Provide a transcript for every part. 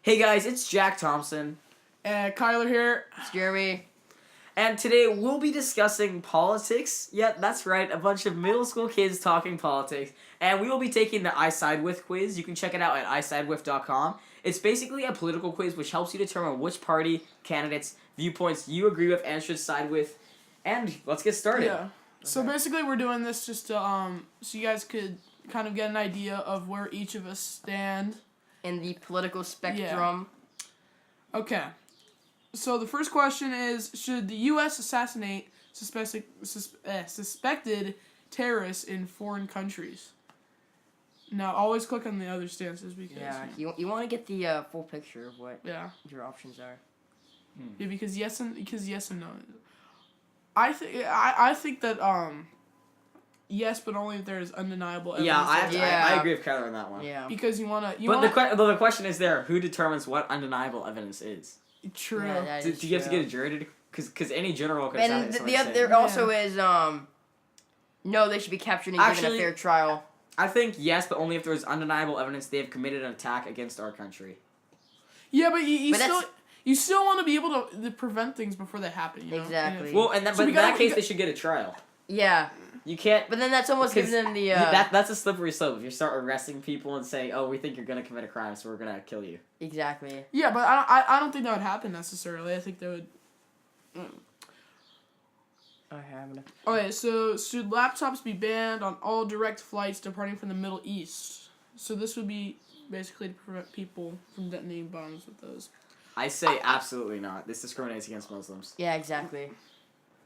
Hey guys, it's Jack Thompson. And Kyler here. It's Jeremy. And today we'll be discussing politics. Yeah, that's right, a bunch of middle school kids talking politics. And we will be taking the iSideWith quiz. You can check it out at iSideWith.com. It's basically a political quiz which helps you determine which party, candidates, viewpoints you agree with and should side with. And let's get started. Yeah. Okay. So basically we're doing this just to, so you guys could kind of get an idea of where each of us stand. In the political spectrum. Yeah. Okay. So the first question is, should the U.S. assassinate suspected terrorists in foreign countries? Now, always click on the other stances because... Yeah, you want to get the full picture of what your options are. Yeah, because yes and no. I think that yes, but only if there's undeniable evidence. I agree with Kyler on that one. Yeah. Because the question is there, who determines what undeniable evidence is? True. Yeah, Do you have to get a jury to... Because any general could And there also is, no, they should be captured and given a fair trial. I think yes, but only if there is undeniable evidence they have committed an attack against our country. Yeah, but you still want to be able to prevent things before they happen. You know? Exactly. Well, in that case, they should get a trial. Yeah. You can't... But then that's almost giving them the... That's a slippery slope. If you start arresting people and saying, oh, we think you're going to commit a crime, so we're going to kill you. Exactly. Yeah, but I don't think that would happen necessarily. I think they would... Okay, so should laptops be banned on all direct flights departing from the Middle East? So this would be basically to prevent people from detonating bombs with those. I say absolutely not. This discriminates against Muslims. Yeah, exactly.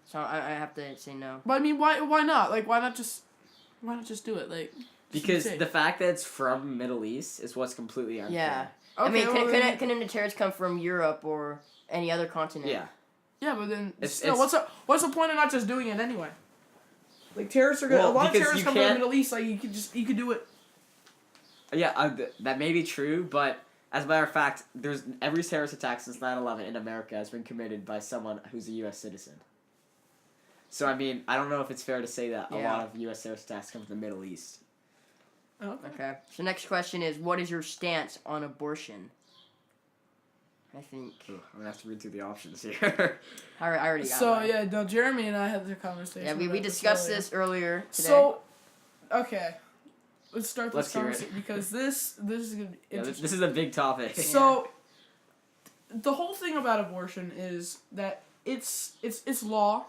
So I have to say no. But I mean, why not? Like, why not just do it? Like, because the fact that it's from Middle East is what's completely unfair. Yeah. Okay, I mean, couldn't the terrorists come from Europe or any other continent? Yeah. Yeah, but then still, what's the point of not just doing it anyway? Like, terrorists are gonna... a lot of terrorists come from the Middle East. Like, you could do it. Yeah, that may be true, but as a matter of fact, every terrorist attack since 9/11 in America has been committed by someone who's a U.S. citizen. So, I mean, I don't know if it's fair to say that a lot of U.S. terrorist attacks come from the Middle East. Okay. So next question is, what is your stance on abortion? I think... I'm going to have to read through the options here. I already got So, mine. yeah, no, Jeremy and I had the conversation. Yeah, we discussed this earlier today. So, okay. Let's start this conversation because this is going to be interesting. This is a big topic. So, the whole thing about abortion is that it's law,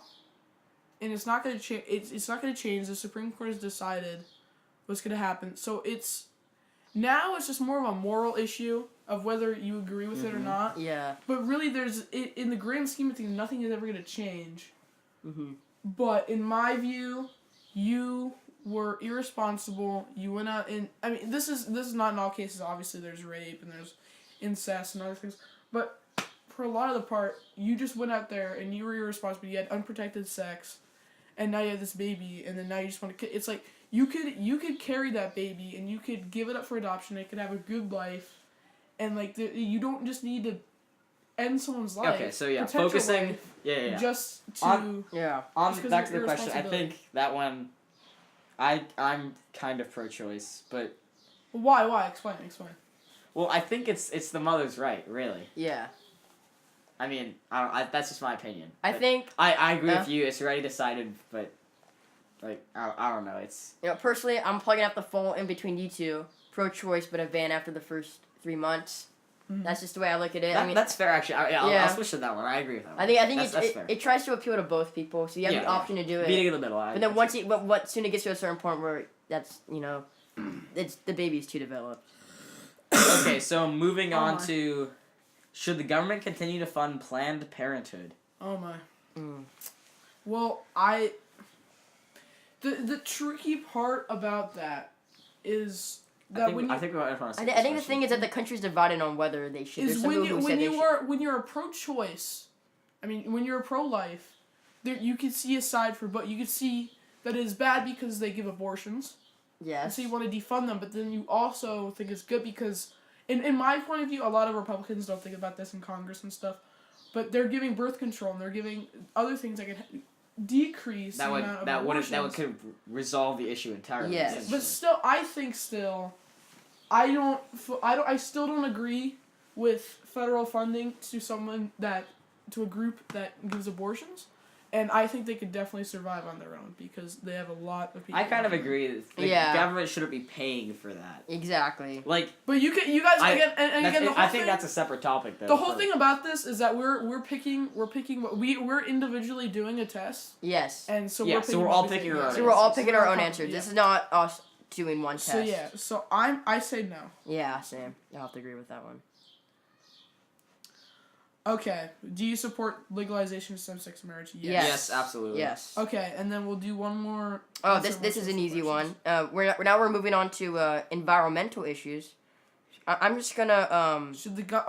and it's not going to change. It's not going to change. The Supreme Court has decided what's going to happen. So it's just more of a moral issue of whether you agree with it or not. Yeah. But really, in the grand scheme of things, nothing is ever going to change. Mm-hmm. But in my view, you were irresponsible. You went out and I mean, this is not in all cases. Obviously, there's rape and there's incest and other things. But for a lot of the part, you just went out there and you were irresponsible. You had unprotected sex, and now you have this baby, and then now you just want to. It's like you could carry that baby and you could give it up for adoption. It could have a good life, and like you don't just need to end someone's life. Okay, so yeah, protect your focusing. life Yeah. Just to Back to the question. I think that one. I'm kind of pro-choice, but. Why? Explain. Well, I think it's the mother's right, really. Yeah. I mean, that's just my opinion. I think... I agree with you. It's already decided, but... Like, I don't know. It's... You know, personally, I'm plugging up the fall in between you two. Pro-choice, but a ban after the first 3 months. Mm-hmm. That's just the way I look at it. That's fair, actually. I'll switch to that one. I agree with that one. I think it tries to appeal to both people, so you have the option to do it. Meeting in the middle. But then soon it gets to a certain point where that's, it's the baby's too developed. Okay, so moving on to... Should the government continue to fund Planned Parenthood? Oh my. Well, the tricky part about that is that I think the thing is that the country's divided on whether they should. Is when you're a pro-choice, I mean when you're a pro-life, you could see a side for, but you could see that it is bad because they give abortions. Yes. And so you want to defund them, but then you also think it's good because. In my point of view, a lot of Republicans don't think about this in Congress and stuff, but they're giving birth control and they're giving other things that could decrease the amount of abortions. That could resolve the issue entirely. Yes. But still, I still don't agree with federal funding to a group that gives abortions, and I think they could definitely survive on their own because they have a lot of people. I kind of agree. That the government shouldn't be paying for that. Exactly. Like, but you guys again, and again, the whole I think that's a separate topic though. The whole thing about this is that we're picking we're individually doing a test. Yes. And so we're all picking our own. So we're all picking our own answer. This is not us doing one test. So I say no. Yeah, same. I'll have to agree with that one. Okay. Do you support legalization of same-sex marriage? Yes. Yes, absolutely. Yes. Okay, and then we'll do one more. Oh, this is an easy one. We're moving on to environmental issues. I'm just gonna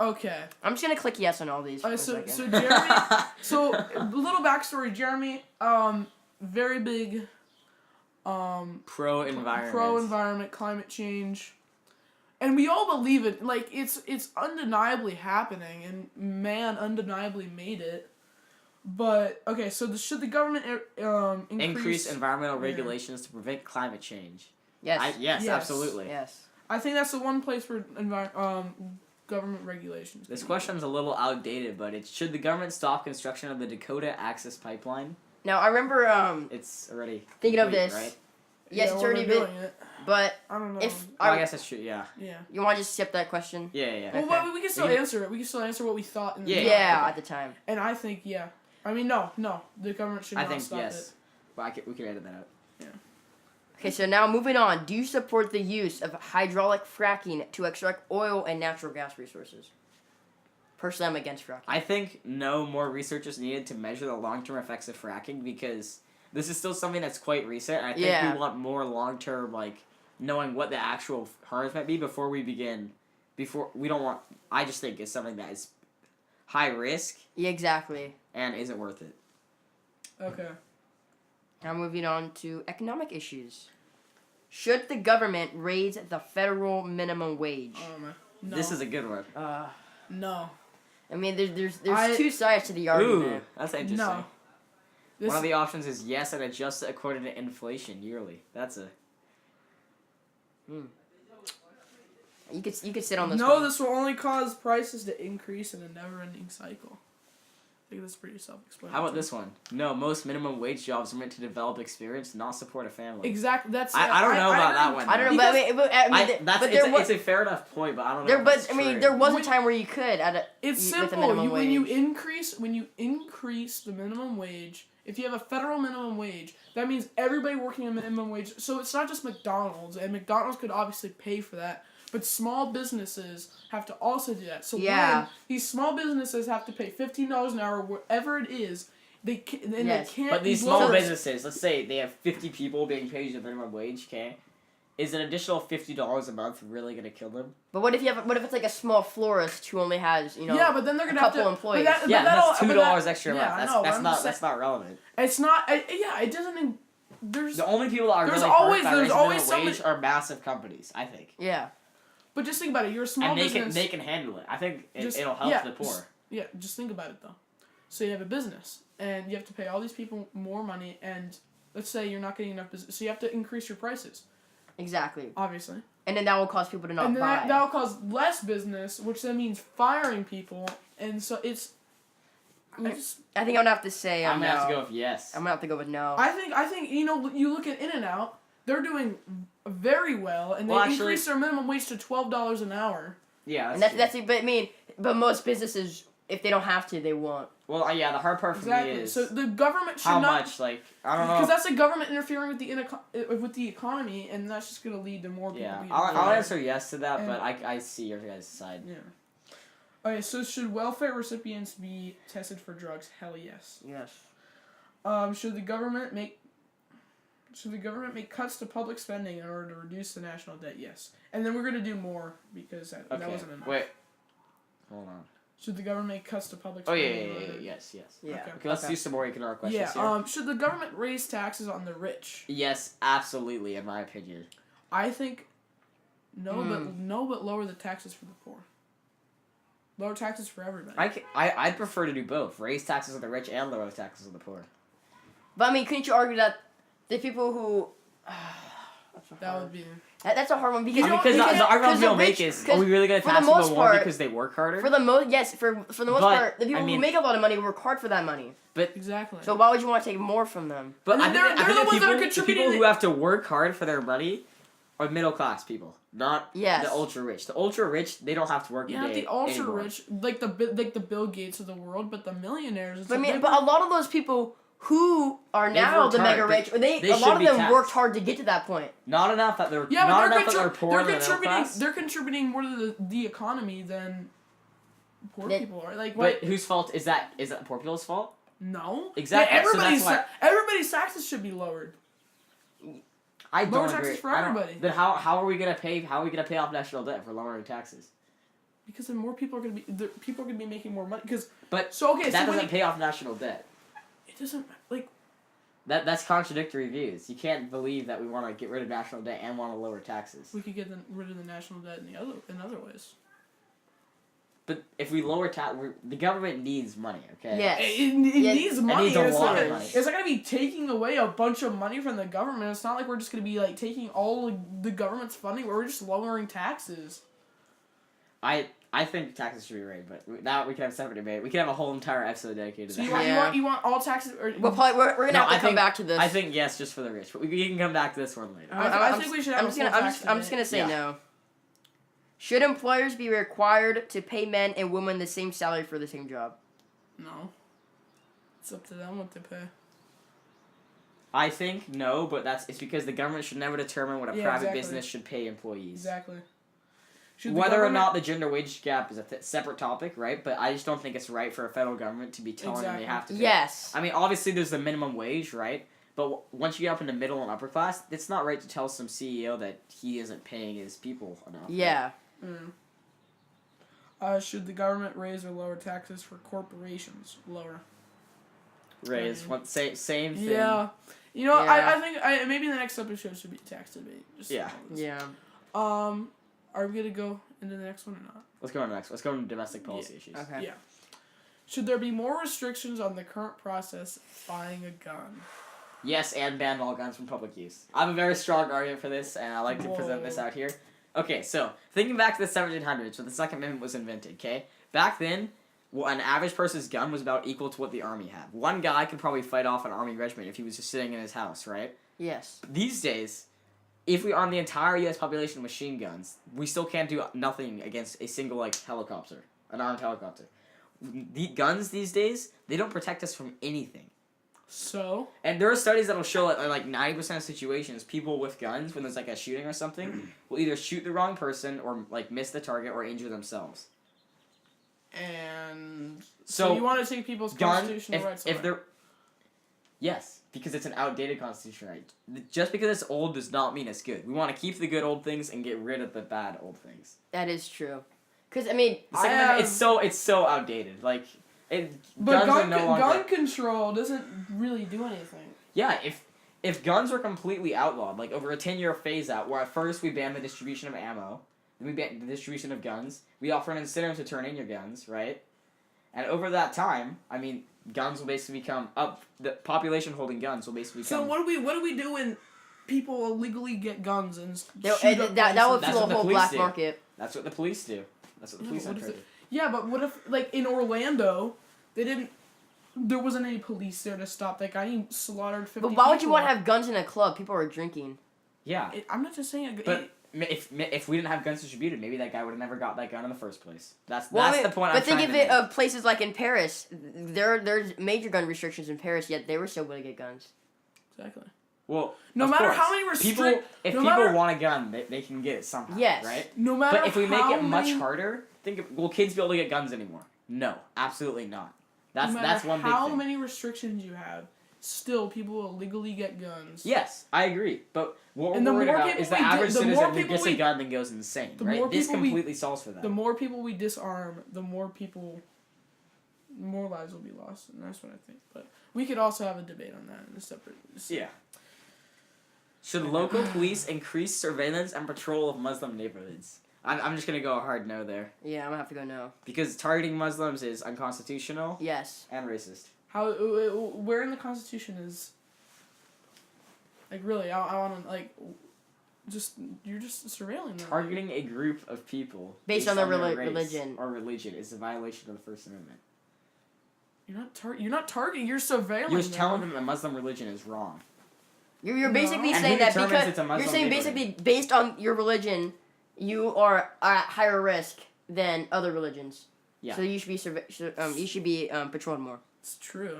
okay. I'm just gonna click yes on all these. So Jeremy. So a little backstory. Jeremy, very big. Pro environment, climate change. And we all believe it. Like, it's undeniably happening, and man undeniably made it. But, okay, so should the government increase environmental regulations to prevent climate change? Yes. Yes, absolutely. Yes. I think that's the one place for government regulations. This question's a little outdated, but should the government stop construction of the Dakota Access Pipeline? Now, I remember it's already thinking complete, of this. Right? Yes, it's already been. But I don't know. I guess that's true. Yeah. Yeah. You want to just skip that question? Yeah. Well, we can still answer it. We can still answer what we thought. At the time. And I think I mean no. The government should not stop it. But we can edit that out. Yeah. Okay, so now moving on. Do you support the use of hydraulic fracking to extract oil and natural gas resources? Personally, I'm against fracking. I think no more research is needed to measure the long-term effects of fracking because this is still something that's quite recent. And I think we want more long-term, like, knowing what the actual harms might be before we begin. I just think it's something that is high risk. Yeah, exactly. And isn't worth it. Okay. Now moving on to economic issues. Should the government raise the federal minimum wage? No. This is a good one. No. I mean, there's two sides to the argument. Ooh, that's interesting. No. One of the options is yes and adjust it according to inflation yearly. That's a... You could sit on this. No, this will only cause prices to increase in a never-ending cycle. I think that's pretty self-explanatory. How about this one? No, most minimum wage jobs are meant to develop experience, not support a family. Exactly. That's. I don't know about that one. I don't know, it's a fair enough point, but I don't know. There was a time where you could It's simple. When you increase the minimum wage, if you have a federal minimum wage, that means everybody working a minimum wage. So it's not just McDonald's, and McDonald's could obviously pay for that. But small businesses have to also do that. So when these small businesses have to pay $15 an hour, wherever it is, they can't. But these small businesses, let's say they have 50 people being paid the minimum wage. Okay, is an additional $50 a month really gonna kill them? But what if it's like a small florist who only has but then they're gonna a couple employees? That's $2 extra a month. That's not relevant. It's not. It doesn't. There's the only people that are there's really always hurt by there's raising always minimum wage somebody are massive companies. I think. Yeah. But just think about it. You're a small business. And they can handle it. I think it'll help the poor. Just think about it, though. So you have a business, and you have to pay all these people more money, and let's say you're not getting enough business, so you have to increase your prices. Exactly. Obviously. And then that will cause people to not buy. And then that will cause less business, which then means firing people, and so it's... I think I'm going to have to say I'm going to no. have to go with yes. I'm going to have to go with no. I think you look at In-N-Out, they're doing very well, and they increased their minimum wage to $12 an hour. Yeah, that's but most businesses, if they don't have to, they won't. Well, the hard part for me is so the government should how not, much, I don't know. Because that's the government interfering with the economy, and that's just going to lead to more people being I'll answer yes to that, but I see your guys' side. Yeah. Okay, so should welfare recipients be tested for drugs? Hell yes. Yes. Should the government make cuts to public spending in order to reduce the national debt? Yes. And then we're going to do more because that wasn't enough. Wait. Hold on. Should the government make cuts to public spending? Yes. Yeah. Okay, let's do some more economic questions here. Should the government raise taxes on the rich? Yes, absolutely, in my opinion. I think but lower the taxes for the poor. Lower taxes for everybody. I'd prefer to do both. Raise taxes on the rich and lower taxes on the poor. But, I mean, couldn't you argue that the people who... That would be. That's a hard one because Because the argument we'll make is, are we really going to for the tax people most more part- because they work harder? for the most the most But, part, the people I mean- who make a lot of money work hard for that money. Exactly. So why would you want to take more from them? But And I then think, they're I the think ones that are the people contributing who have to work hard for their money are middle class people, not Yes. the ultra rich. The ultra rich, they don't have to work a Yeah, day the ultra anymore. rich, like the Bill Gates of the world, but the millionaires. It's But I like mean, they but a lot of those people who are They've now worked the hard. mega rich, They a lot should of be them taxed. worked hard to get to that point. Not enough that they're Yeah, not but enough that they're poor in the middle class. They're contributing more to the economy than poor They- people are. Like what? But whose fault is that? Is that poor people's fault? No. Exactly, Yeah, so that's everybody's taxes should be lowered. I Lower don't taxes agree. for I don't- everybody. Then how are we gonna pay? How are we gonna pay off national debt for lowering taxes? Because then more people are gonna be making more money. Because But so okay, that so when doesn't pay off national debt. it doesn't like That's contradictory views. You can't believe that we want to get rid of national debt and want to lower taxes. we could get rid of the national debt in other ways. But if we lower the government needs money, okay? Yes. It Yeah, needs money. needs a It's lot not of money. It's not gonna be taking away a bunch of money from the government. It's not like we're just gonna be like taking all of the government's funding. We're just lowering taxes. I think taxes should be raised, but now we can have a separate debate. We can have a whole entire episode dedicated to So that. you want all taxes? Or, We're gonna No, have to I come think- back to this. I think yes, just for the rich. But we can come back to this one later. I think we should have I'm a just full gonna. tax I'm just debate. gonna say Yeah. no. Should employers be required to pay men and women the same salary for the same job? No. It's up to them what they pay. I think no, but it's because the government should never determine what a Yeah, private exactly. business should pay employees. Exactly. Should the Whether or government- not the gender wage gap is a separate topic, right? But I just don't think it's right for a federal government to be telling them they Exactly. have to pay. Yes. I mean, obviously there's the minimum wage, right? But once you get up into middle and upper class, it's not right to tell some CEO that he isn't paying his people enough. Yeah. Should the government raise or lower taxes for corporations? Lower. Raise same thing. Yeah. You know, Yeah. I think maybe the next episode should be a tax debate. Just Yeah. Yeah. Are we gonna go into the next one or not? Let's go on next. Let's go into domestic policy issues. Okay. Yeah. Should there be more restrictions on the current process of buying a gun? Yes, and ban all guns from public use. I have a very strong argument for this, and I like to present this Whoa. out here. Okay, so thinking back to the 1700s when the Second Amendment was invented, okay? Back then, an average person's gun was about equal to what the army had. One guy could probably fight off an army regiment if he was just sitting in his house, right? Yes. These days, if we arm the entire U.S. population with machine guns, we still can't do nothing against a single, helicopter, an armed helicopter. The guns these days, they don't protect us from anything. So And there are studies that'll show that in 90% of situations, people with guns, when there's a shooting or something, will either shoot the wrong person or miss the target or injure themselves. and So you want to take people's Gun, constitutional rights if away? they're yes, because it's an outdated constitution, right? Just because it's old does not mean it's good. We want to keep the good old things and get rid of the bad old things. That is true. Cause I mean, The Second Amendment, it's so outdated. But guns are gun, no longer. gun control doesn't really do anything. Yeah, if guns were completely outlawed, over a 10-year phase out, where at first we banned the distribution of ammo, then we banned the distribution of guns, we offer an incentive to turn in your guns, right? And over that time, I mean, guns will basically become the population holding guns will basically become. So what do we do when people illegally get guns and that shoot up that would That's fuel a what the whole police black do. market. That's what the police do. That's what the police what are if trying to it- do. Yeah, but what if in Orlando there wasn't any police there to stop that guy? He slaughtered 50 But why would you people. want to have guns in a club? People are drinking. Yeah, I'm not just saying. but if we didn't have guns distributed, maybe that guy would have never got that gun in the first place. That's Well, the point. But I'm think trying of to it make. of places like in Paris. There's major gun restrictions in Paris, yet they were still able to get guns. Exactly. Well, No of matter course, how many if no people matter- want a gun, they can get it somehow. Yes. Right. No matter. But if we make how it much many, harder, will kids be able to get guns anymore? No, absolutely not. no matter That's one big how thing. many restrictions you have, still people will illegally get guns. Yes, I agree. But what And we're the worried more about people is the we di- average the more citizen who people gets a we- gun and goes insane. the Right. more This people we- completely solves for that. The more people we disarm, the more lives will be lost, and that's what I think. But we could also have a debate on that in a separate. Yeah. Should local police increase surveillance and patrol of Muslim neighborhoods? I'm just gonna go a hard no there Yeah, I'm gonna have to go no. because targeting Muslims is unconstitutional Yes. and racist. How? Where in the Constitution is? Really, I want to you're just surveilling them. Targeting a group of people Based on their race religion. or religion is a violation of the First Amendment. You're not targeting. You're surveilling. You're just telling them that Muslim religion is wrong. You're basically No. And saying who that determines because it's a Muslim you're saying neighborhood? basically based on your religion, you are at higher risk than other religions. Yeah. So you should be patrolled more. It's true.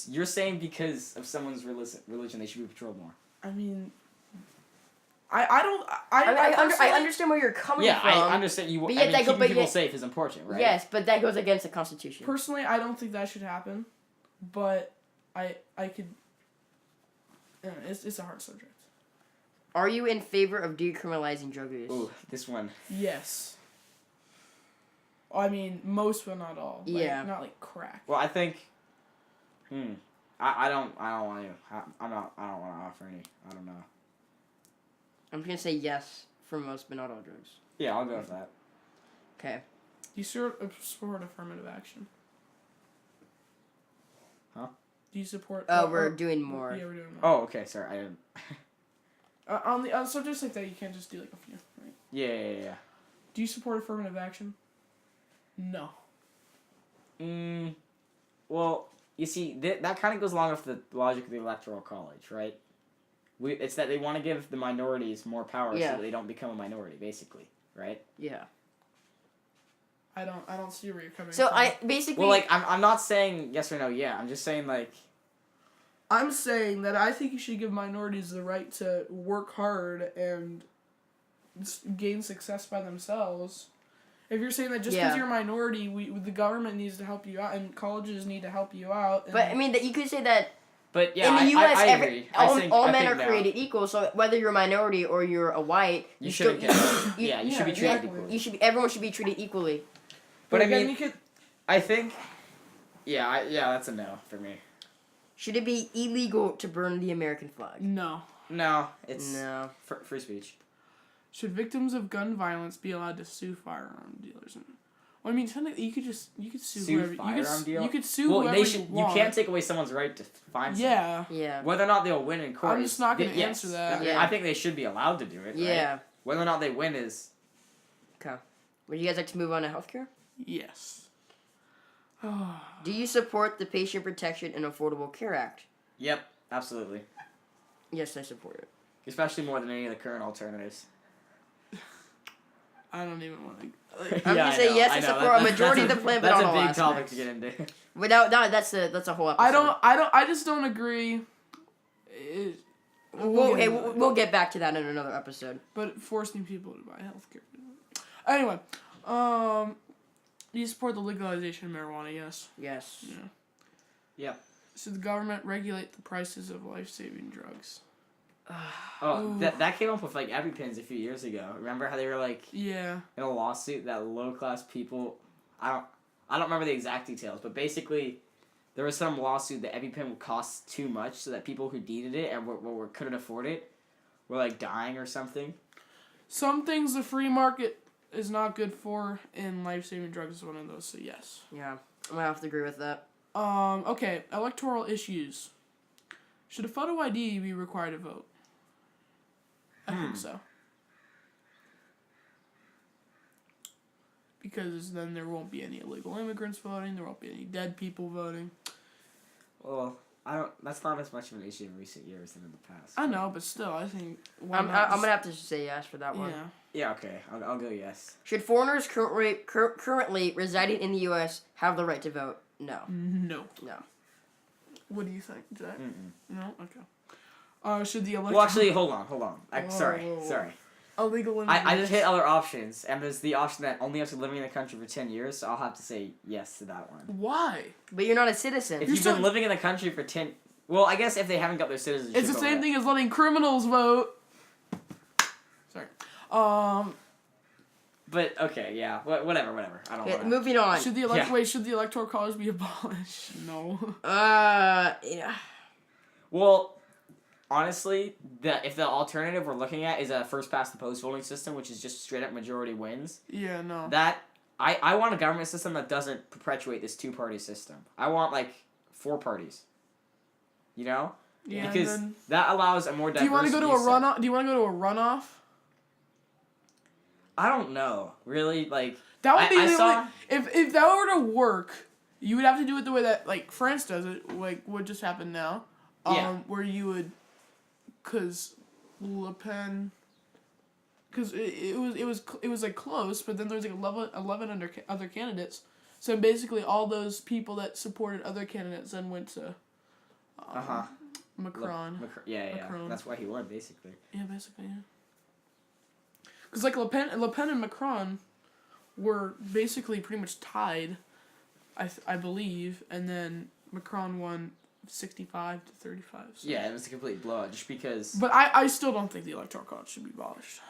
You're saying because of someone's religion they should be patrolled more. I mean, I understand where you're coming Yeah, from. I understand you. But I yet mean, that go- keeping but people yet- safe is important, right? Yes, but that goes against the Constitution. Personally, I don't think that should happen, but I could. It's a hard subject. Are you in favor of decriminalizing drug use? Ooh, this one. Yes. I mean, most but not all. Like, Yeah. Not like crack. Well, I think. I don't want to. I don't want to offer any. I don't know. I'm gonna say yes for most, but not all drugs. Yeah, I'll go with that. Okay. Do you support affirmative action? Huh? Do you support? Oh, we're doing more. Yeah, we're doing more. Oh, okay. Sorry, I didn't. On subjects like that, you can't just do like a few, right? Yeah. Do you support affirmative action? No. Well, you see, that kind of goes along with the logic of the Electoral College, right? It's that they want to give the minorities more power so that they don't become a minority, basically, right? Yeah. I don't see where you're coming So from. I basically. Well, like, I'm not saying yes or no, yeah. I'm just saying, like... I'm saying that I think you should give minorities the right to work hard and gain success by themselves. If you're saying that just because you're a minority, the government needs to help you out, and colleges need to help you out. But I mean, that you could say that. But yeah, in the U.S., I agree. all men are no. created equal. So whether you're a minority or you're a white, You shouldn't get. You should be treated exactly. equally. Everyone should be treated equally. But I again, mean, you could. I think. Yeah, that's a no for me. Should it be illegal to burn the American flag? No. No, it's No. free speech. Should victims of gun violence be allowed to sue firearm dealers? Well, I mean, technically, you could sue whoever. Firearm dealer? You could sue Well, whoever you want. can't take away someone's right to find. Yeah. Yeah. Whether or not they'll win in court. I'm just not gonna yes, answer that. Yeah. I think they should be allowed to do it. Yeah. Right? Whether or not they win is. Okay. Would you guys like to move on to healthcare? Yes. Do you support the Patient Protection and Affordable Care Act? Yep, absolutely. Yes, I support it. Especially more than any of the current alternatives. I don't even want to. I'm gonna say yes, I support a majority of the plan, but that's not all a big topic aspects. to get into. Without no, that's a whole episode. I just don't agree. We'll get back to that in another episode. But forcing people to buy healthcare. Anyway, do you support the legalization of marijuana? Yes. Yes. Yeah. Yep. Should the government regulate the prices of life-saving drugs? Oh, that came up with like EpiPens a few years ago. Remember how they were like Yeah. in a lawsuit that low-class people. I don't remember the exact details, but basically, there was some lawsuit that EpiPen would cost too much, so that people who needed it and couldn't afford it were like dying or something. Some things the free market is not good for, and life-saving drugs is one of those. So yes. Yeah, I'm gonna have to agree with that. Okay. Electoral issues. Should a photo ID be required to vote? I think so. Because then there won't be any illegal immigrants voting. There won't be any dead people voting. Well, that's not as much of an issue in recent years than in the past. I know, but still, I think. I'm gonna have to say yes for that one. Yeah. Yeah. Okay. I'll go yes. Should foreigners currently residing in the U.S. have the right to vote? No. No. No. What do you think, Jack? Mm-mm. No. Okay. Should the electoral... Well, actually, hold on. Sorry. Illegal I just immigrants. hit other options, and there's the option that only has to living in the country for 10 years, so I'll have to say yes to that one. Why? But you're not a citizen. If you've been living in the country for 10... Well, I guess if they haven't got their citizenship... It's the same thing as letting criminals vote. Sorry. But, okay, yeah. Whatever. I don't Okay, know. moving on. Should the electoral college be abolished? No. Yeah. Well, honestly, if the alternative we're looking at is a first-past-the-post voting system, which is just straight-up majority wins... Yeah, no. I want a government system that doesn't perpetuate this two-party system. I want, 4 parties. You know? Yeah, because and then, that allows a more diverse. do you want to go to a use set. runoff? Do you want to go to a runoff? I don't know. Really, like That would be I the saw. only, if that were to work, you would have to do it the way that like France does it, like what just happened now. Yeah. Where you would, cause Le Pen. Cause it was like close, but then there was like 11 other candidates. So basically, all those people that supported other candidates then went to. Macron. Yeah. Macron. That's why he won, basically. Yeah, basically, yeah. Because, like, Le Pen and Macron were basically pretty much tied, I believe, and then Macron won 65 to 35. So. Yeah, it was a complete blowout, just because... But I still don't think the Electoral College should be abolished.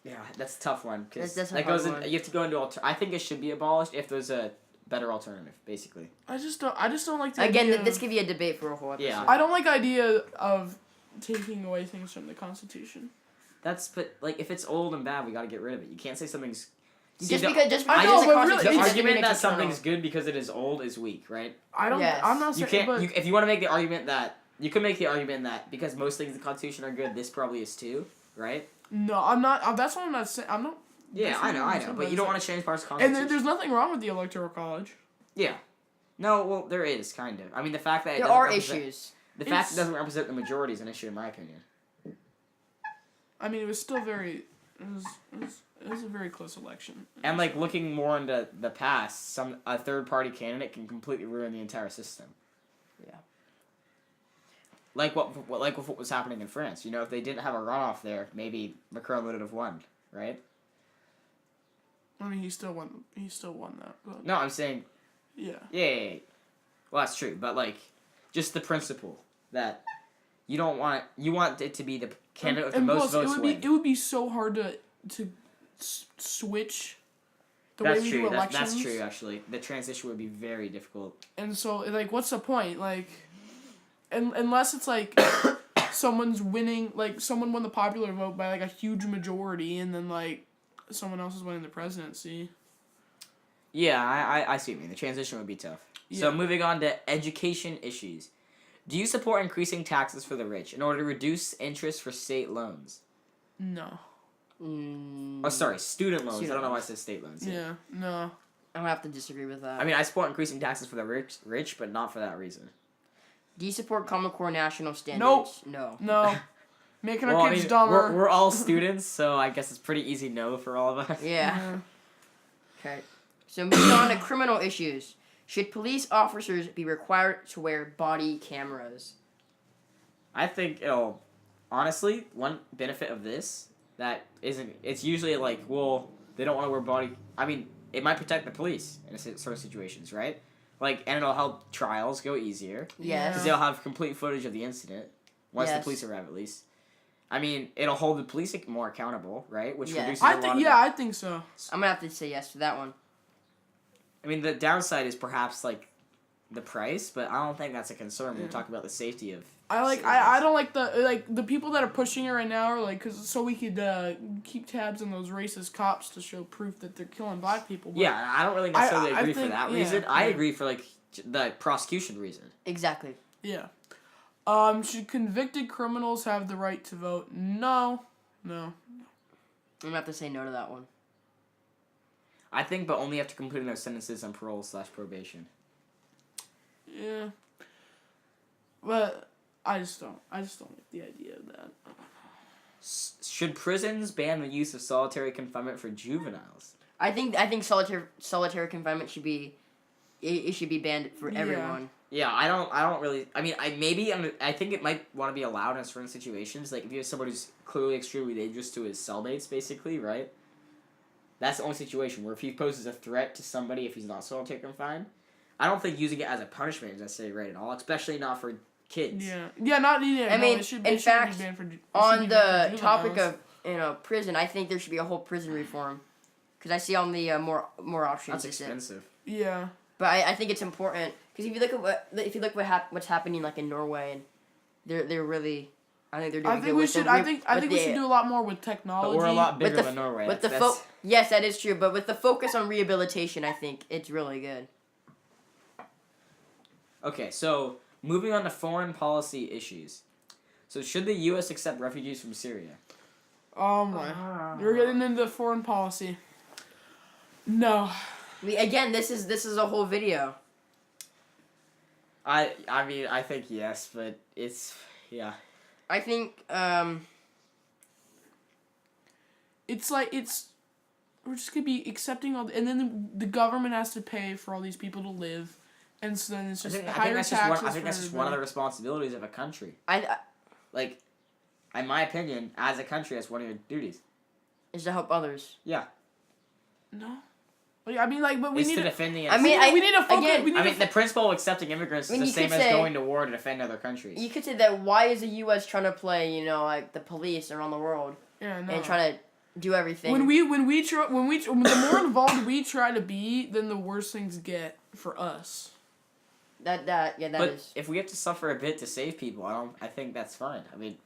Yeah, that's a tough one, because That's a that hard goes in, one. you have to go into... I think it should be abolished if there's a better alternative, basically. I just don't like the Again, idea this could be a debate for a whole episode. Yeah. I don't like the idea of taking away things from the Constitution. But, like, if it's old and bad, we gotta get rid of it. You can't say something's... Just because I know, it's a but really, constitution The doesn't argument mean that it's eternal. something's good because it is old is weak, right? I don't. Yes. I'm not You saying. can't... But if you want to make the argument that... You could make the argument that because most things in the Constitution are good, this probably is too, right? no, I'm not. That's what I'm not saying. I'm not. Yeah, that's I what know, I'm saying, but you don't want to change parts of the And Constitution. there's nothing wrong with the Electoral College. Yeah. No, well, there is, kind of. I mean, the fact that it There doesn't are represent- issues. The fact it doesn't represent the majority is an issue, in my opinion. I mean, it was still very. It was a very close election. And, like, looking more into the past, a third-party candidate can completely ruin the entire system. Yeah. Like what was happening in France. You know, if they didn't have a runoff there, maybe Macron would have won, right? I mean, he still won. He still won that. But No, I'm saying, yeah. yeah. Well, that's true, but, like, just the principle that you want it to be the candidate with the most plus, votes win. it would be so hard to switch the way That's we true. do That's elections. true, actually. The transition would be very difficult. And so, like, what's the point? Like, unless it's like someone's winning, like someone won the popular vote by like a huge majority, and then like someone else is winning the presidency. Yeah, I see what you mean. The transition would be tough. So Yeah. moving on to education issues. Do you support increasing taxes for the rich in order to reduce interest for state loans? No. Oh, sorry, student loans. Student I don't know why I loans. said state loans. Yeah. No. I'm gonna have to disagree with that. I mean, I support increasing taxes for the rich, but not for that reason. Do you support Common Core national standards? No. No. Making our Well, I kids mean, dumber. we're all students, so I guess it's pretty easy no for all of us. Yeah. Okay. So moving on to criminal issues. Should police officers be required to wear body cameras? I think it'll... Honestly, one benefit of this that isn't... It's usually like, well, they don't want to wear body... I mean, it might protect the police in certain situations, right? Like, and it'll help trials go easier. Yes. Because they'll have complete footage of the incident. Once the Yes. police arrive, at least. I mean, it'll hold the police more accountable, right? Which Yes. reduces I a lot think. of Yeah, I think so. I'm gonna have to say yes to that one. I mean, the downside is perhaps, like, the price, but I don't think that's a concern when we Yeah. talk about the safety of... I don't like the people that are pushing it right now are like so we could keep tabs on those racist cops to show proof that they're killing black people. But Yeah, I don't really necessarily I agree for think- that yeah, reason. I yeah. agree for, like, the prosecution reason. Exactly. Yeah. Should convicted criminals have the right to vote? No. No. I'm gonna have to say no to that one. I think, but only after completing their sentences on parole/probation. Yeah. But I just don't like the idea of that. Should prisons ban the use of solitary confinement for juveniles? I think solitary confinement should be it should be banned for Yeah. everyone. Yeah, I don't really. I mean, I think it might want to be allowed in certain situations. Like if you have somebody who's clearly extremely dangerous to his cellmates, basically, right? That's the only situation where if he poses a threat to somebody, if he's not solitary confined, I don't think using it as a punishment is necessarily right at all, especially not for kids. Yeah. Yeah. Not either. I mean, it should, in it should fact, be banned for, On the topic of prison, I think there should be a whole prison reform, because I see on the more options. That's expensive. Yeah. But I think it's important because if you look at what's happening like in Norway, and they're really, I think they're doing I good think we with should. the I think we should do a lot more with But technology. we're a lot With bigger the than Norway. with the That's- yes, that is true. But with the focus on rehabilitation, I think it's really good. Okay, so moving on to foreign policy issues. So should the U.S. accept refugees from Syria? Oh my. You're getting into foreign policy. No. This is a whole video. I mean, I think yes, but it's, yeah. I think, It's like, we're just going to be accepting and then the government has to pay for all these people to live, and so then it's just higher taxes I think that's just one of the responsibilities of a country. Like, in my opinion, as a country, that's one of your duties. Is to help others. Yeah. No. Like, I mean, like, but we It's need to defend the... I mean, we need to focus... again, the principle of accepting immigrants is the same as going to war to defend other countries. You could say that why is the U.S. trying to play, like, the police around the world? Yeah, no. And trying to do everything. The more involved we try to be, then the worse things get for us. That but is. if we have to suffer a bit to save people, I think that's fine. I mean,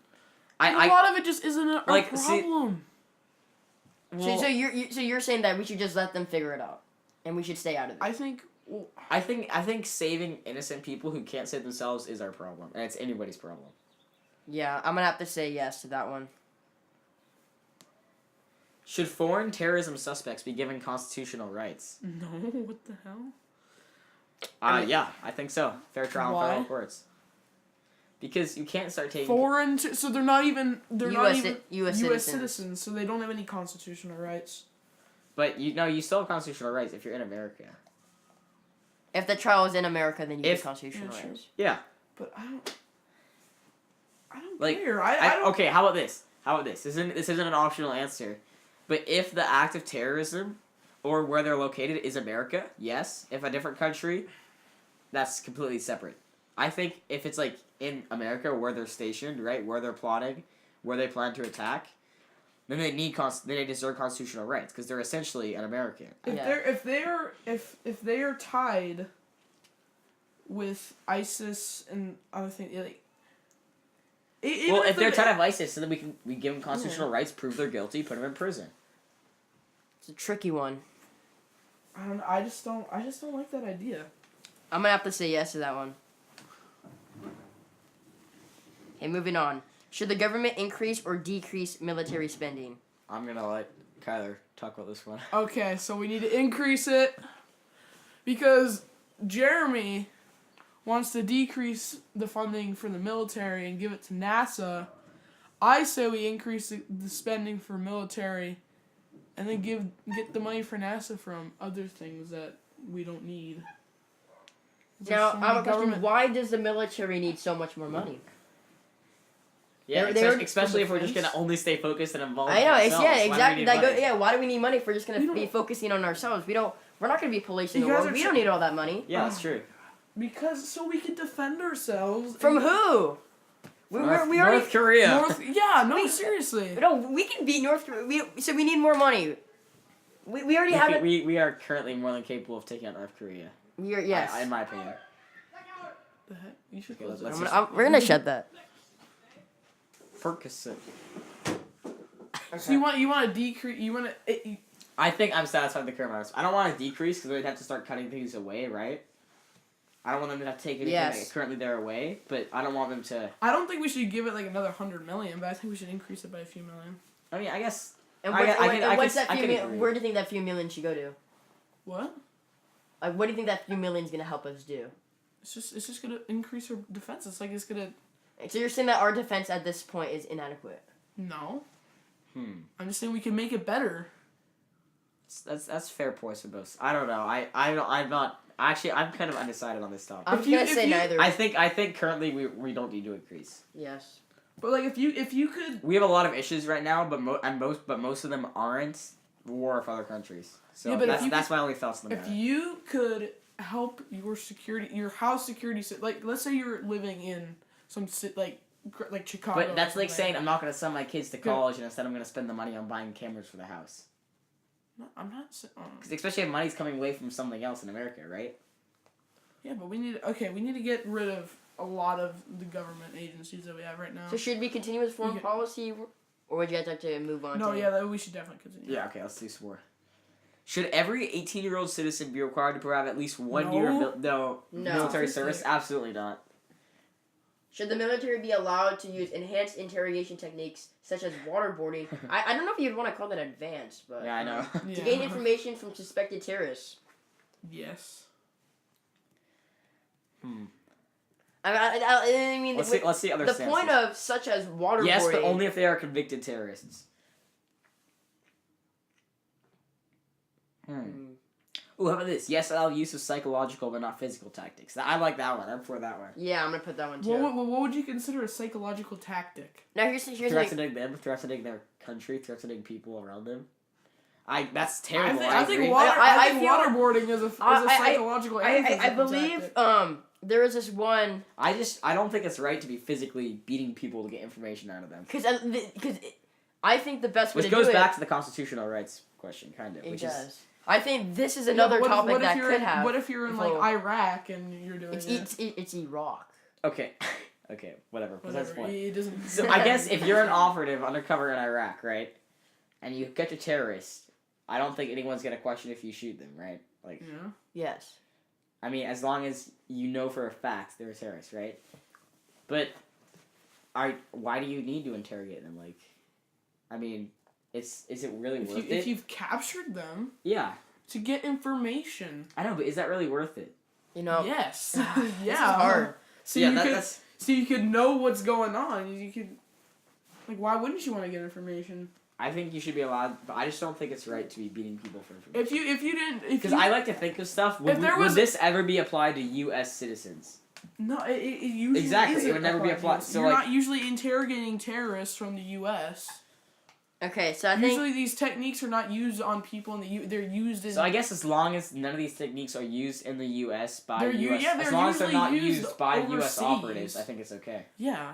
a lot of it just isn't a problem. Well, so you're saying that we should just let them figure it out, and we should stay out of it. I think saving innocent people who can't save themselves is our problem, and it's anybody's problem. Yeah, I'm gonna have to say yes to that one. Should foreign terrorism suspects be given constitutional rights? No, what the hell? Yeah, I think so. Fair trial and fair all courts. Because you can't start taking so they're not even U.S. citizens, so they don't have any constitutional rights. But you still have constitutional rights if you're in America. If the trial is in America, then you get constitutional rights. Yeah. But I don't like, care. I don't. Okay, how about this? This isn't an optional answer. But if the act of terrorism or where they're located is America, yes. If a different country, that's completely separate. I think if it's like in America where they're stationed, right, where they're plotting, where they plan to attack, then they deserve constitutional rights because they're essentially an American. If they are tied with ISIS and other things, like. If they're tied with ISIS, then we give them constitutional rights, prove they're guilty, put them in prison. It's a tricky one. I just don't like that idea. I'm gonna have to say yes to that one. Okay, moving on. Should the government increase or decrease military spending? I'm gonna let Kyler talk about this one. Okay, so we need to increase it because Jeremy wants to decrease the funding for the military and give it to NASA. I say we increase the spending for military and then get the money for NASA from other things that we don't need. Now, I have a question. Why does the military need so much more money? Yeah, especially if we're just gonna only stay focused and involved. I know. Exactly. Why do we need money if we're just gonna be focusing on ourselves? We're not gonna be policing the world. We don't need all that money. Yeah, that's true. Because so we can defend ourselves. From who? North Korea. Seriously. No, we can beat North Korea. So we need more money. We already have it. We are currently more than capable of taking out North Korea. Yes. In my opinion. The heck? You should we're gonna shut that. Percocet. Okay. So you want to decrease? I think I'm satisfied with the current amount. I don't want to decrease because we'd have to start cutting things away, right? I don't want them to have to take anything that currently they're away, but I don't want them to... I don't think we should give it like another 100 million, but I think we should increase it by a few million. I mean, I guess... And where do you think that few million should go to? What? Like, what do you think that few million is gonna help us do? It's just gonna increase our defense. It's gonna... So you're saying that our defense at this point is inadequate? No. I'm just saying we can make it better. That's fair points for both. I don't know. I'm not... Actually, I'm kind of undecided on this topic. I'm gonna say neither. I think currently we don't need to increase. Yes. But like if you could, we have a lot of issues right now, but most of them aren't war of other countries. So yeah, that's my only thoughts on the matter. If you could help your house security, like let's say you're living in some like Chicago. But that's like saying I'm not gonna send my kids to college and instead I'm gonna spend the money on buying cameras for the house. No, I'm not. Because especially if money's coming away from something else in America, right? Yeah, but we need to get rid of a lot of the government agencies that we have right now. So should we continue with foreign policy, or would you guys like to move on? We should definitely continue. Yeah, okay, let's do some more. Should every 18-year-old citizen be required to provide at least 1 year of military service? Absolutely not. Should the military be allowed to use enhanced interrogation techniques such as waterboarding? I don't know if you'd want to call that advanced, but Yeah, I know. to gain information from suspected terrorists. Yes. I mean, Let's see other the stances. point of such as waterboarding. Yes, but only if they are convicted terrorists. Ooh, how about this? Yes, allow use of psychological but not physical tactics. I like that one. I'm for that one. Yeah, I'm gonna put that one too. What would you consider a psychological tactic? Now here's Threatening them, threatening their country, threatening people around them. That's terrible. I think agree. waterboarding is a psychological and I physical believe tactic. there was this one. I don't think it's right to be physically beating people to get information out of them. Because I think the best way Which to do goes it. back to the constitutional rights question, kind of. It Which does. is I think this is another topic that could have. What if you're in like Iraq and you're doing It's Iraq. okay, okay, whatever. That's whatever. point. It doesn't. So I guess if you're an operative undercover in Iraq, right, and you catch a terrorist, I don't think anyone's gonna question if you shoot them, right? Like, Yeah. Yes. I mean, as long as you know for a fact they're a terrorist, right? But, why do you need to interrogate them? Like, I mean, is it really worth it? If you've captured them. Yeah. To get information. I know, but is that really worth it? You know. Yes. Yeah. Yeah. This is hard. So yeah, you could. that's. So you could know what's going on. You could. Like, why wouldn't you want to get information? I think you should be allowed, but I just don't think it's right to be beating people for information. If you didn't. Because I like to think of stuff. Would this ever be applied to U.S. citizens? No, it usually exactly. isn't It would never be applied. So you're like, not usually interrogating terrorists from the U.S. Okay, so I think usually these techniques are not used on people in the they're used in. So I guess as long as none of these techniques are used in the U.S. by U.S. they're as long as they're not usually used by overseas. U.S. operatives, I think it's okay. Yeah.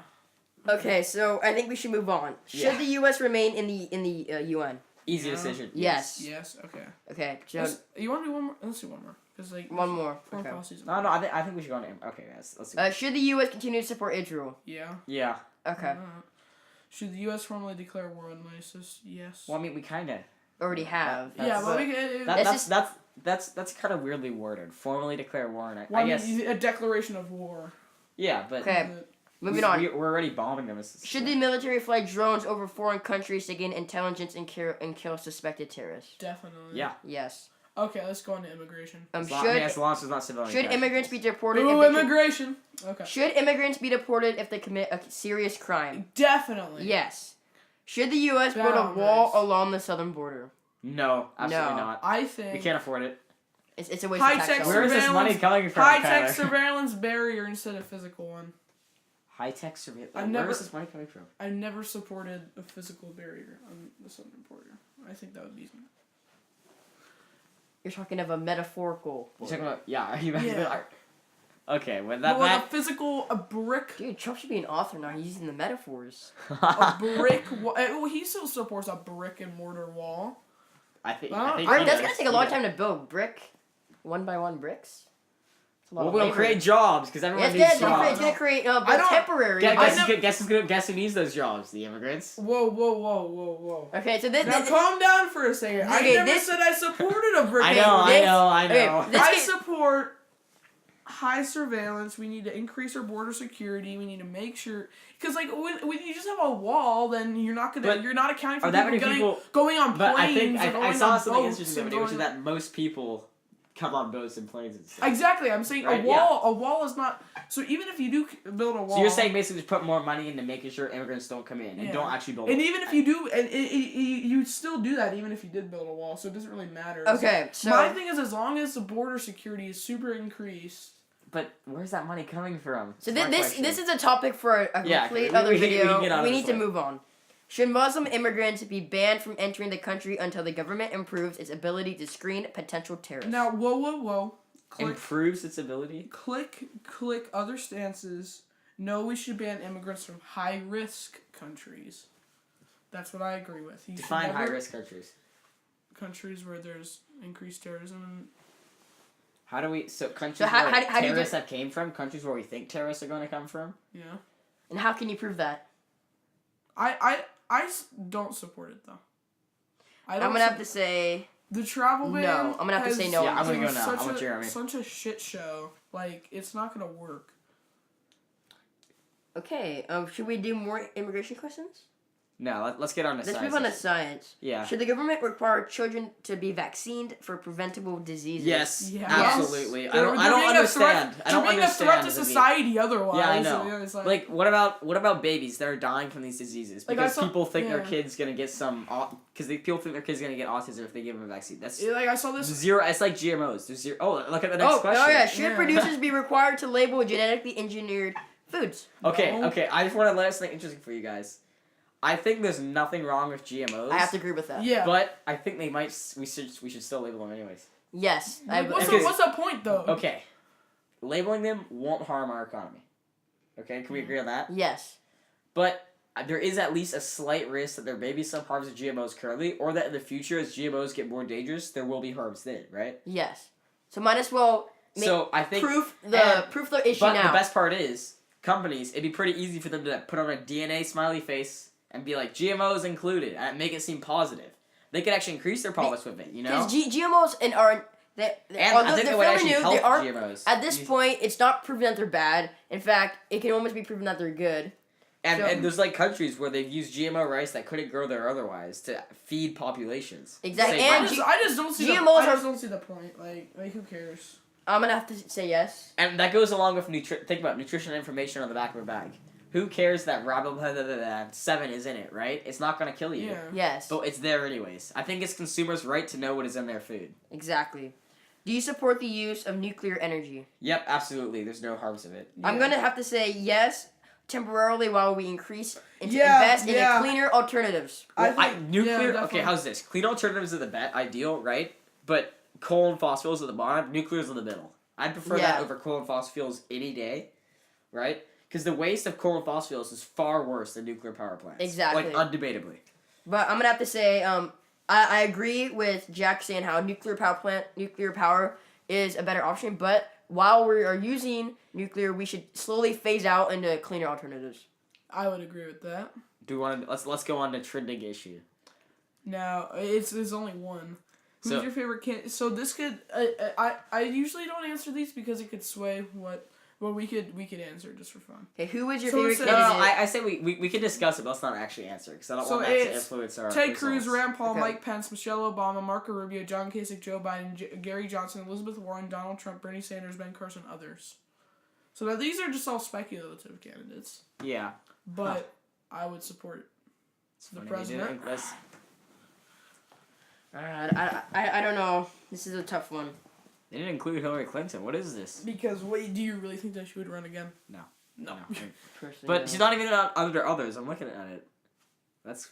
Okay, so I think we should move on. Should the U.S. remain in the UN? Easy decision. Yes. Yes. Okay. Okay. So you want to do one more? Let's do one more. Cause like one more. Foreign Okay. policies. No, I think we should go on. Okay, guys, let's see. Should the U.S. continue to support Israel? Yeah. Yeah. Okay. Should the U.S. formally declare war on ISIS? Yes. Well, I mean, we kind of already have. But we can. That's kind of weirdly worded. Formally declare war, and Well, I guess. a declaration of war. Yeah, but. Okay. Moving on. We're already bombing them. Should the military fly drones over foreign countries to gain intelligence and kill suspected terrorists? Definitely. Yeah. Yes. Okay, let's go on to immigration. As long as it's not civilian. Should immigrants be deported? Ooh, immigration. Okay. Should immigrants be deported if they commit a serious crime? Definitely. Yes. Should the U.S. build a Boundaries. wall along the southern border? No, absolutely not. I think We can't afford it. It's a waste of tax high-tech dollars. Where is this money coming from? high-tech Tyler? surveillance barrier instead of physical one. High-tech surveillance. I've Where never- is this money coming from? I've never supported a physical barrier on the southern border. I think that would be. You're talking of a metaphorical. You're talking about you Yeah. Okay, well a physical brick. Dude, Trump should be an author now. He's using the metaphors. A brick. Well, he still supports a brick and mortar wall. I think. That's gonna take a long time to build. Brick, one by one bricks. Well, we'll create jobs because everyone needs It's jobs. gonna create don't- temporary. Guess who needs those jobs? The immigrants. Whoa. Okay, so this. Now calm down for a second. Okay, I never said I supported a brick. I know. Okay, I support high surveillance. We need to increase our border security. We need to make sure, because like when you just have a wall, then you're not accounting for going on planes. But I think and going I saw on something boats interesting the and other day, which is going- that most people come on boats and planes and stuff. Exactly, I'm saying Right, a wall is not. So even if you do build a wall, So you're saying basically just put more money into making sure immigrants don't come in and don't actually build. And even if you do, and you still do that, even if you did build a wall, so it doesn't really matter. Okay, so my thing is, as long as the border security is super increased. But where's that money coming from? So this is a topic for a complete we other can video. get on We this need to one. move on. Should Muslim immigrants be banned from entering the country until the government improves its ability to screen potential terrorists? Now, whoa. Improves its ability. Click other stances. No, we should ban immigrants from high-risk countries. That's what I agree with. You should Define never- high-risk countries. Countries where there's increased terrorism. How do we... So countries how where do you terrorists have came from? Countries where we think terrorists are going to come from? Yeah. And how can you prove that? I don't support it, though. I'm gonna have to say... The travel ban. No, I'm gonna have to say no. Yeah, I'm gonna go been now. I want Jeremy. Such a shit show. Like, it's not gonna work. Okay. Should we do more immigration questions? No, let's get on to Let's science. move on to science. Yeah. Should the government require children to be vaccinated for preventable diseases? Yes, Yes. absolutely. I They're don't being a understand. threat- I don't they're being a threat understand to the society otherwise. Yeah, I So, know. it's Like, what about babies that are dying from these diseases Like, I because saw- people think their yeah. kid's gonna get some because people think their kid's gonna get autism if they give them a vaccine. That's like I saw this. zero. It's like GMOs. There's zero. Oh, look at the next Oh, question. oh yeah. Should Yeah. producers be required to label genetically engineered foods? Okay, No. okay. I just want to let us something interesting for you guys. I think there's nothing wrong with GMOs. I have to agree with that. Yeah. But I think they might. We should still label them anyways. Yes. Like, what's because- the point though? Okay, labeling them won't harm our economy. Okay, can we agree on that? Yes. But there is at least a slight risk that there may be some harms of GMOs currently, or that in the future, as GMOs get more dangerous, there will be harms then, right? Yes. So might as well make So I think. proof the issue But now. the best part is, companies, it'd be pretty easy for them to put on a DNA smiley face and be like, GMOs included, and make it seem positive. They could actually increase their profits with it, you know? Because GMOs are And I think they're they would fairly actually new, help they aren't. GMOs. At this You- point, it's not proven that they're bad. In fact, it can almost be proven that they're good. And, So- and there's like countries where they've used GMO rice that couldn't grow there otherwise to feed populations. Exactly, Save and lives. I just don't see. GMOs I just are- don't see the point. Like who cares? I'm gonna have to say yes. And that goes along with think about nutrition information on the back of a bag. Who cares that 7 is in it, right? It's not gonna kill you. Yeah. Yes. But it's there anyways. I think it's consumers' right to know what is in their food. Exactly. Do you support the use of nuclear energy? Yep, absolutely. There's no harms of it. I'm gonna have to say yes temporarily while we invest Yeah. in cleaner alternatives. Well, I think- nuclear. yeah, okay, definitely. how's this? Clean alternatives are the ideal, right? But coal and fossil fuels at the bottom. Nuclear's in the middle. I'd prefer that Yeah. over coal and fossil fuels any day, right? Because the waste of coal and fossil fuels is far worse than nuclear power plants. Exactly. Like undebatably. But I'm gonna have to say, I agree with Jack saying how nuclear power is a better option. But while we are using nuclear, we should slowly phase out into cleaner alternatives. I would agree with that. Do we want to, let's go on to trending issue. Now there's only one. Who's So- your favorite candidate? So this could I usually don't answer these because it could sway what we could answer just for fun. Okay, who is your So favorite it's, No, candidate? I say we can discuss it, but let's not actually answer because I don't So want that to it's influence our Ted results. Cruz, Rand Paul, Okay. Mike Pence, Michelle Obama, Marco Rubio, John Kasich, Joe Biden, Gary Johnson, Elizabeth Warren, Donald Trump, Bernie Sanders, Ben Carson, others. So now these are just all speculative candidates, Yeah. but I would support It's The funny, president? I don't know. This is a tough one. They didn't include Hillary Clinton. What is this? because wait, do you really think that she would run again? No. No. Personally, But no. she's not even under others. I'm looking at it. That's.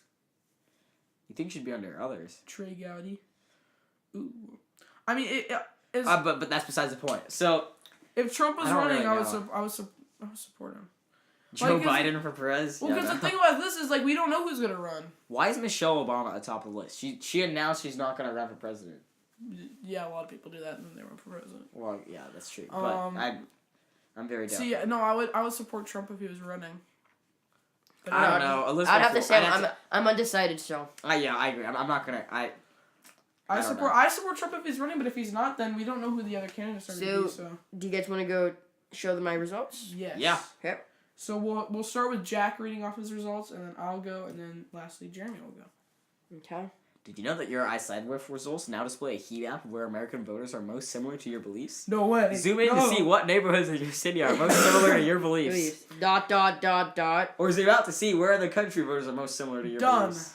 You think she'd be under others? Trey Gowdy. Ooh. I mean, it's, But that's besides the point. So if Trump was I don't running, really I would know. I would support him. Joe Like, 'cause- Biden for Perez. Well, Yeah, because no. the thing about this is like we don't know who's gonna run. Why is Michelle Obama at the top of the list? She announced she's not going to run for president. Yeah, a lot of people do that and then they run for president. Well, yeah, that's true. But Um, I'm very down. See, no, I would support Trump if he was running. But I don't know. Elizabeth I'd have to say I'd have I'm undecided still. yeah, I agree. I'm not gonna. I don't I support Trump if he's running, but if he's not, then we don't know who the other candidates are going to be. So Do you guys want to go show them my results? yes. Yeah. Okay. So we'll start with Jack reading off his results, and then I'll go, and then lastly Jeremy will go. Okay. Did you know that your iSideWith results now display a heat map of where American voters are most similar to your beliefs? No way. Zoom in to see what neighborhoods in your city are most similar to your beliefs. Dot. Or zoom out to see where in the country voters are most similar to your Done. beliefs.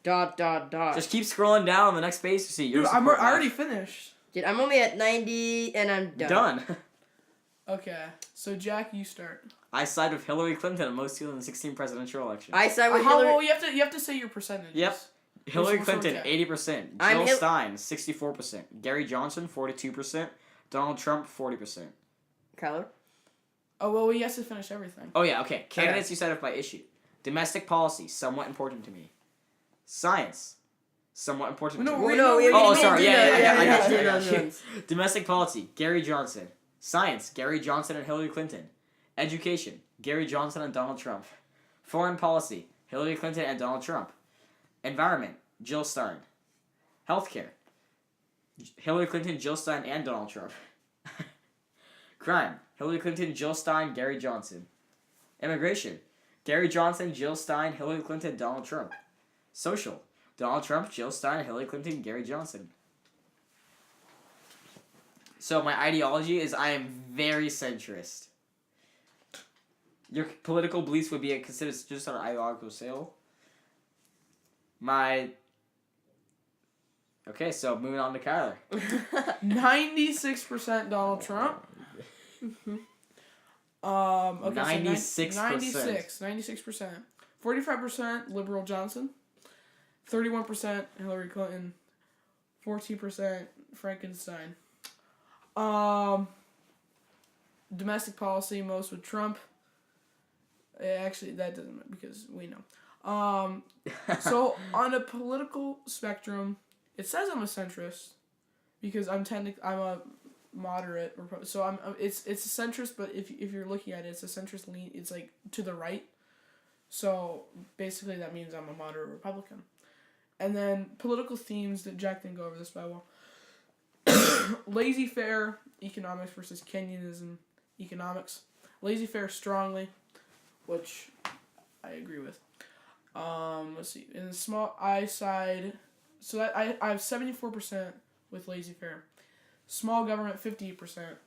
Dot. Just keep scrolling down on the next page to see your Dude, support I already match. finished. Dude, I'm only at 90 and I'm done. Done. Okay, so Jack, you start. I side with Hillary Clinton in most 2016 presidential election. I side with How Hillary. well you have to say your percentages. Yep. Hillary Which Clinton, one's 80%. I'm Jill Hil- Stein, 64%. Gary Johnson, 42%. Donald Trump, 40%. Kyler. Oh well, he has to finish everything. Oh, yeah, okay. Candidates you set up by issue. Domestic policy, somewhat important to me. Science, somewhat important to me. we Oh, didn't sorry. do Yeah, that. I got yeah, you. yeah. Domestic policy, Gary Johnson. Science, Gary Johnson and Hillary Clinton. Education, Gary Johnson and Donald Trump. Foreign policy, Hillary Clinton and Donald Trump. Environment, Jill Stein. Healthcare, Hillary Clinton, Jill Stein, and Donald Trump. Crime, Hillary Clinton, Jill Stein, Gary Johnson. Immigration. Gary Johnson, Jill Stein, Hillary Clinton, Donald Trump. Social. Donald Trump, Jill Stein, Hillary Clinton, Gary Johnson. So my ideology is I am very centrist. Your political beliefs would be considered just on an ideological scale. Okay, so moving on to Kyler. 96% Donald Trump. Okay, 96%. 96%. 45% liberal Johnson. 31% Hillary Clinton. 14% Frankenstein. Domestic policy, most with Trump. Actually, that doesn't matter because we know. So on a political spectrum, it says I'm a centrist because I'm a moderate. So it's a centrist, but if you're looking at it, it's a centrist lean. It's like to the right. So basically, that means I'm a moderate Republican. And then political themes that Jack didn't go over this by well. Laissez-faire economics versus Keynesianism economics. Laissez-faire strongly, which I agree with. Let's see. In the small I side, so that I have 74% with laissez-faire. Small government 58%.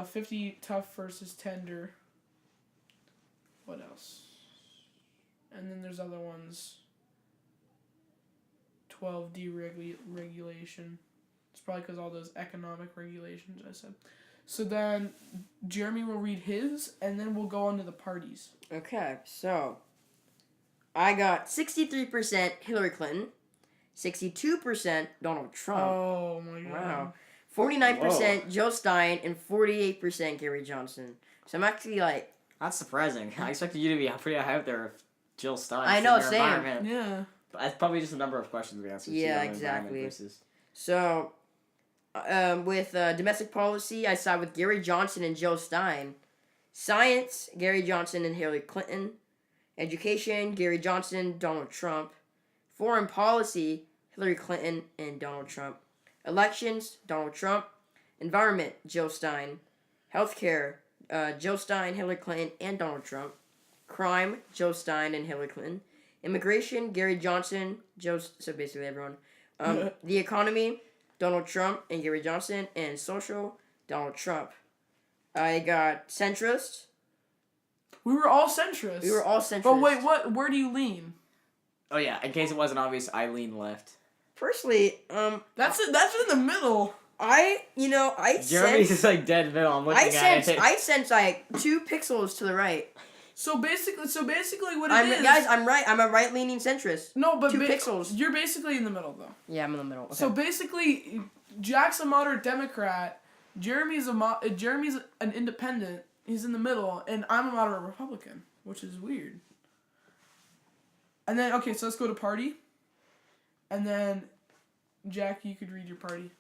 50 tough versus tender. What else? And then there's other ones. 12 deregulation. It's probably because all those economic regulations I said. So then Jeremy will read his, and then we'll go on to the parties. Okay, so I got 63% Hillary Clinton, 62% Donald Trump. Oh my god. Wow. 49% Joe Stein, and 48% Gary Johnson. So I'm actually like... That's surprising. I expected you to be pretty high up there with Jill Stein. I know, in your same. environment. Yeah. But that's probably just a number of questions we answered. Yeah, too, on environment exactly. Versus... So, with domestic policy, I side with Gary Johnson and Joe Stein. Science, Gary Johnson and Hillary Clinton. Education, Gary Johnson, Donald Trump. Foreign policy, Hillary Clinton and Donald Trump. Elections, Donald Trump. Environment, Joe Stein. Healthcare, Joe Stein, Hillary Clinton, and Donald Trump. Crime, Joe Stein and Hillary Clinton. Immigration, Gary Johnson, so basically everyone. The economy, Donald Trump and Gary Johnson. And social, Donald Trump. I got centrist. We were all centrist. We were all centrist. But wait, where do you lean? Oh yeah, in case it wasn't obvious, I lean left. Personally, That's in the middle. I Jeremy's just like dead middle. I'm looking at it. I sense like 2 pixels to the right. So basically, what it is... Guys, I'm right. I'm a right-leaning centrist. No, but 2 pixels. You're basically in the middle, though. Yeah, I'm in the middle. Okay. So basically, Jack's a moderate Democrat. Jeremy's an independent. He's in the middle, and I'm a moderate Republican, which is weird. And then okay, so let's go to party. And then, Jack, you could read your party.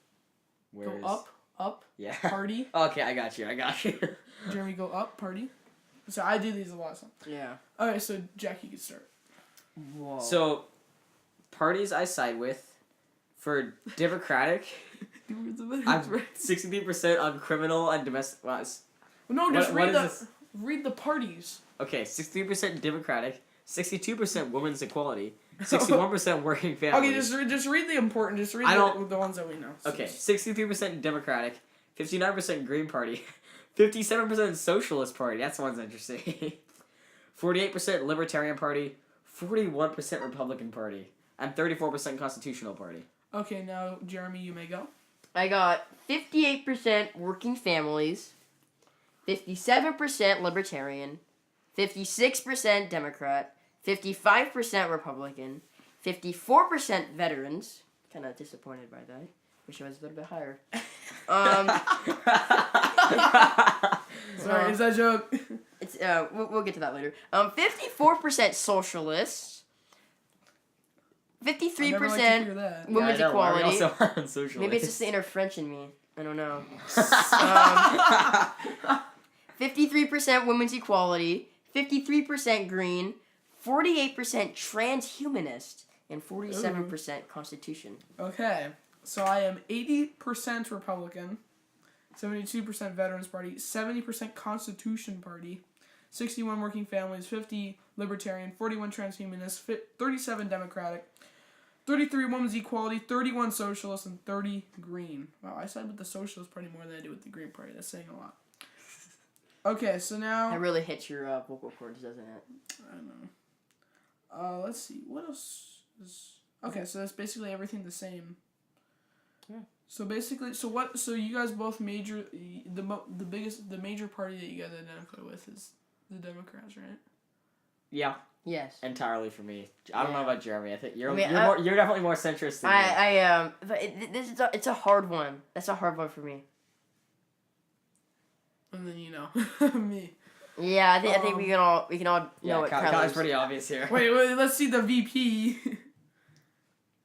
Up. Yeah. Party. Okay, I got you. Jeremy, go up. Party. So I do these a lot. So. Yeah. Okay, so Jack, you can start. Whoa. So, parties I side with. For Democratic, I'm 63% on criminal and domestic. No, just what read the parties. Okay, 63% Democratic, 62% women's equality, 61% working families. Okay, just read the important. Just read the ones that we know. Okay, 63% Democratic, 59% Green Party, 57% Socialist Party. That's the one's interesting. 48% Libertarian Party, 41% Republican Party, and 34% Constitutional Party. Okay, now Jeremy, you may go. I got 58% working families, 57% libertarian, 56% Democrat, 55% Republican, 54% veterans. Kind of disappointed by that. Wish I was a little bit higher. Sorry, is that a joke? It's we'll get to that later. 54% socialists. 53% women's equality. Maybe it's just the inner French in me. I don't know. 53% women's equality, 53% green, 48% transhumanist, and 47% constitution. Okay, so I am 80% Republican, 72% Veterans Party, 70% Constitution Party, 61 working families, 50 libertarian, 41 transhumanist, 37 democratic, 33 women's equality, 31 socialist, and 30 green. Wow, I side with the socialist party more than I do with the Green Party. That's saying a lot. Okay, so now... That really hits your vocal cords, doesn't it? I know. Let's see. What else is... Okay, so that's basically everything the same. Yeah. So basically, so you guys both major... The major party that you guys identify with is the Democrats, right? Yeah. Yes. Entirely for me. I don't know about Jeremy. I think you're you're definitely more centrist than me. But it's a hard one. That's a hard one for me. And then me. Yeah, I think we can all know what Kyle's pretty obvious here. Wait, let's see the VP.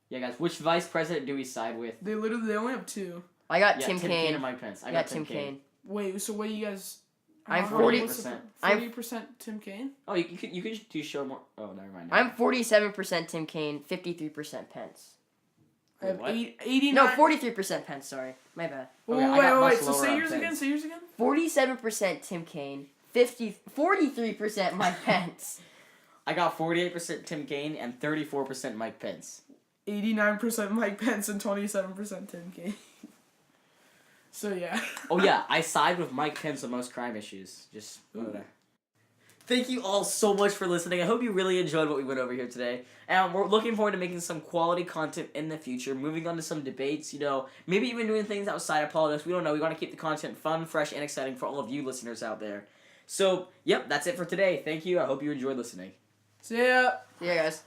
Yeah, guys, which vice president do we side with? They only have two. I got Tim Tim Kaine Kaine. and Mike Pence. I got got Tim Kaine. Wait, so what do you guys? I'm 40%. 40% Tim Kaine. Oh, you could do show more. Oh, never mind. I'm 47% Tim Kaine, 53% Pence. I have What? 89. No, 43% Pence. Sorry, my bad. Okay, I got much Wait. So lower say on yours again. Pence. Say yours again. 47% Tim Kaine, 43% Mike Pence. I got 48% Tim Kaine and 34% Mike Pence. 89% Mike Pence and 27% Tim Kaine. So yeah. Oh yeah, I side with Mike Pence on most crime issues. Just Thank you all so much for listening. I hope you really enjoyed what we went over here today. And we're looking forward to making some quality content in the future, moving on to some debates, maybe even doing things outside of politics. We don't know. We want to keep the content fun, fresh, and exciting for all of you listeners out there. So, yep, that's it for today. Thank you. I hope you enjoyed listening. See ya. See ya, guys.